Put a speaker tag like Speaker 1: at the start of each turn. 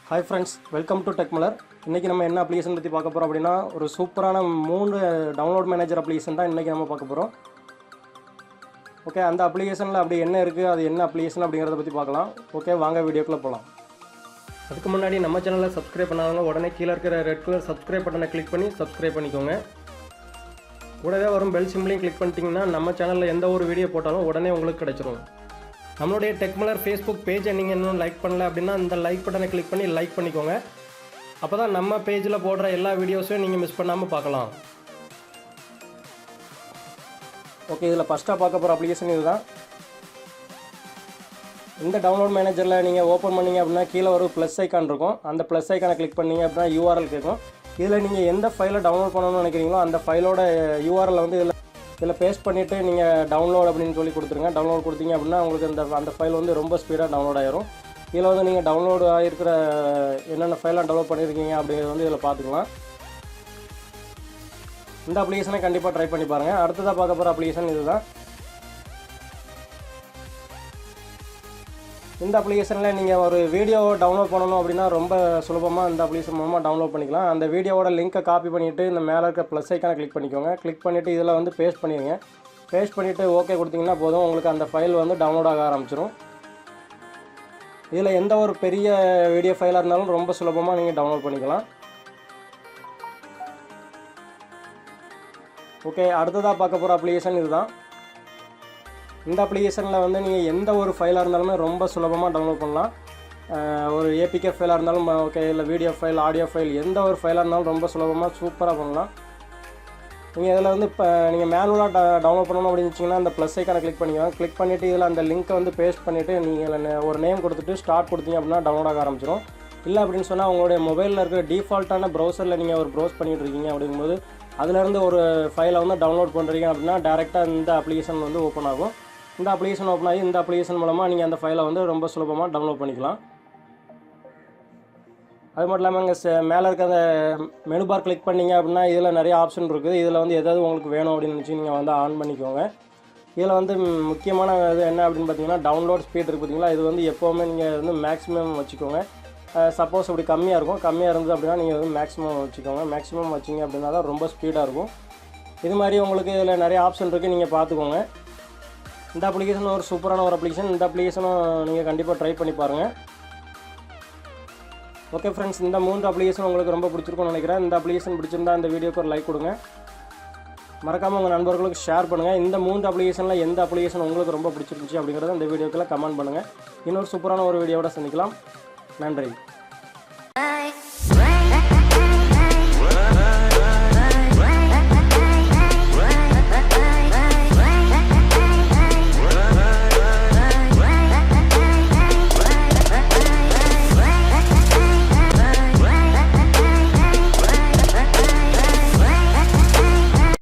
Speaker 1: Hi friends, welcome to Tech Malar. இன்னைக்கு நம்ம என்ன அப்ளிகேஷன் பத்தி பார்க்க போறோம் அப்படினா ஒரு சூப்பரான 3 டவுன்லோட் மேனேஜர் அப்ளிகேஷன் தான் இன்னைக்கு நம்ம பார்க்க போறோம். ஓகே, அந்த அப்ளிகேஷன்ல அப்படி என்ன இருக்கு, அது என்ன அப்ளிகேஷன் அப்படிங்கறத பத்தி பார்க்கலாம். ஓகே, வாங்க வீடியோக்குள்ள போலாம். அதுக்கு முன்னாடி நம்ம சேனலை சப்ஸ்கிரைப் பண்ணாதவங்க உடனே கீழ இருக்கிற ரெட் கலர் சப்ஸ்கிரைப் பட்டனை கிளிக் பண்ணி சப்ஸ்கிரைப் பண்ணிக்கோங்க. கூடவே வரும் பெல் சிம்பலையும் கிளிக் பண்ணிட்டீங்கன்னா நம்ம சேனல்ல எந்த ஒரு வீடியோ போட்டாலும் உடனே உங்களுக்கு கிடைச்சிரும். நம்மளுடைய டெக் மலர் ஃபேஸ்புக் பேஜை நீங்கள் இன்னும் லைக் பண்ணல அப்படின்னா இந்த லைக் பட்டனை கிளிக் பண்ணி லைக் பண்ணிக்கோங்க. அப்போ தான் நம்ம பேஜில் போடுற எல்லா வீடியோஸையும் நீங்கள் மிஸ் பண்ணாமல் பார்க்கலாம். ஓகே, இதில் ஃபஸ்ட்டாக பார்க்க போகிற அப்ளிகேஷன் இதுதான். இந்த டவுன்லோட் மேனேஜரில் நீங்கள் ஓப்பன் பண்ணிங்க அப்படின்னா கீழே ஒரு ப்ளஸ் ஐக்கான் இருக்கும். அந்த ப்ளஸ் ஐக்கானை கிளிக் பண்ணிங்க அப்படின்னா URL கேட்கும். இதில் நீங்கள் எந்த ஃபைலை டவுன்லோட் பண்ணணும்னு நினைக்கிறீங்களோ அந்த ஃபைலோட URL வந்து இதில் பேஸ்ட் பண்ணிவிட்டு நீங்கள் டவுன்லோட் அப்படின்னு சொல்லி கொடுத்துருங்க. டவுன்லோட் கொடுத்தீங்க அப்படின்னா உங்களுக்கு அந்த ஃபைல் வந்து ரொம்ப ஸ்பீடாக டவுன்லோட் ஆகிரும். இதில் வந்து நீங்கள் டவுன்லோடு ஆகிருக்கிற என்னென்ன ஃபைலாம் டவுன்லோட் பண்ணியிருக்கீங்க அப்படிங்கிறது வந்து இதில் பார்த்துக்கலாம். இந்த அப்ளிகேஷனை கண்டிப்பாக ட்ரை பண்ணி பாருங்கள். அடுத்ததாக பார்க்க போகிற அப்ளிகேஷன் இதுதான். இந்த அப்ளிகேஷனில் நீங்கள் ஒரு வீடியோ டவுன்லோட் பண்ணணும் அப்படின்னா ரொம்ப சுலபமாக இந்த அப்ளிகேஷன் மூலமாக டவுன்லோட் பண்ணிக்கலாம். அந்த வீடியோவோட லிங்க்கை காப்பி பண்ணிவிட்டு இந்த மேலே இருக்க ப்ளஸ் ஐக்கானை கிளிக் பண்ணிக்கோங்க. கிளிக் பண்ணிவிட்டு இதில் வந்து பேஸ்ட் பண்ணிடுங்க. பேஸ்ட் பண்ணிவிட்டு ஓகே கொடுத்தீங்கன்னா போதும், உங்களுக்கு அந்த ஃபைல் வந்து டவுன்லோட் ஆக ஆரம்பிச்சிடும். இதில் எந்த ஒரு பெரிய வீடியோ ஃபைலாக இருந்தாலும் ரொம்ப சுலபமாக நீங்கள் டவுன்லோட் பண்ணிக்கலாம். ஓகே, அடுத்ததாக பார்க்க போகிற அப்ளிகேஷன் இதுதான். இந்த அப்ளிகேஷனில் வந்து நீங்கள் எந்த ஒரு ஃபைலாக இருந்தாலுமே ரொம்ப சுலபமாக டவுன்லோட் பண்ணலாம். ஒரு ஏபிகே ஃபைலாக இருந்தாலும் ஓகே, இல்லை வீடியோ ஃபைல், ஆடியோ ஃபைல், எந்த ஒரு ஃபைலாக இருந்தாலும் ரொம்ப சுலபமாக சூப்பராக பண்ணலாம். நீங்கள் இதில் வந்து இப்போ நீங்கள் மேனுவலாக டவுன்லோட் பண்ணணும் அப்படின்னு வச்சிங்கன்னா அந்த ப்ளஸ் ஐக்கானை கிளிக் பண்ணிக்கோங்க. கிளிக் பண்ணிவிட்டு இதில் அந்த லிங்க்கை வந்து பேஸ்ட் பண்ணிவிட்டு நீங்கள் ஒரு நேம் கொடுத்துட்டு ஸ்டார்ட் கொடுத்தீங்க அப்படின்னா டவுன்லோட் ஆக ஆரம்பிச்சிடும். இல்லை அப்படின்னு சொன்னால் உங்களுடைய மொபைலில் இருக்கிற டிஃபால்ட்டான ப்ரௌசரில் நீங்கள் ஒரு ப்ரௌஸ் பண்ணிகிட்டு இருக்கீங்க அப்படிங்கும்போது அதுலேருந்து ஒரு ஃபைலை வந்து டவுன்லோட் பண்ணுறீங்க அப்படின்னா டேரெக்டாக இந்த அப்ளிகேஷன் வந்து ஓப்பன் ஆகும். இந்த அப்ளிகேஷன் ஓப்பன் ஆகி இந்த அப்ளிகேஷன் மூலமாக நீங்கள் அந்த ஃபைலை வந்து ரொம்ப சுலபமாக டவுன்லோட் பண்ணிக்கலாம். அது மட்டும் இல்லாமல் இங்கே மேலே இருக்க அந்த மெனு பார் கிளிக் பண்ணிங்க அப்படின்னா இதில் நிறைய ஆப்ஷன் இருக்குது. இதில் வந்து எதாவது உங்களுக்கு வேணும் அப்படின்னு நினச்சி நீங்கள் வந்து ஆன் பண்ணிக்கோங்க. இதில் வந்து முக்கியமான இது என்ன அப்படின்னு பார்த்தீங்கன்னா டவுன்லோட் ஸ்பீட் இருக்குது பார்த்தீங்களா, இது வந்து எப்போவுமே நீங்கள் வந்து மேக்ஸிமம் வச்சுக்கோங்க. சப்போஸ் அப்படி கம்மியாக இருக்கும், கம்மியாக இருந்தது அப்படின்னா நீங்கள் வந்து மேக்ஸிமம் வச்சுக்கோங்க. மேக்ஸிமம் வச்சிங்க அப்படின்னா தான் ரொம்ப ஸ்பீடாக இருக்கும். இது மாதிரி உங்களுக்கு இதில் நிறைய ஆப்ஷன் இருக்குது, நீங்கள் பார்த்துக்கோங்க. இந்த அப்ளிகேஷன் ஒரு சூப்பரான ஒரு அப்ளிகேஷன். இந்த அப்ளிகேஷனும் நீங்கள் கண்டிப்பாக ட்ரை பண்ணி பாருங்கள். ஓகே ஃப்ரெண்ட்ஸ், இந்த 3 அப்ளிகேஷன் உங்களுக்கு ரொம்ப பிடிச்சிருக்கும்னு நினைக்கிறேன். இந்த அப்ளிகேஷன் பிடிச்சிருந்தா இந்த வீடியோக்கு ஒரு லைக் கொடுங்க. மறக்காமல் உங்கள் நண்பர்களுக்கு ஷேர் பண்ணுங்கள். இந்த 3 அப்ளிகேஷனில் எந்த அப்ளிகேஷன் உங்களுக்கு ரொம்ப பிடிச்சிருந்துச்சு அப்படிங்கிறத இந்த வீடியோக்குள்ள கமெண்ட் பண்ணுங்கள். இன்னொரு சூப்பரான ஒரு வீடியோவோட சந்திக்கலாம். நன்றி.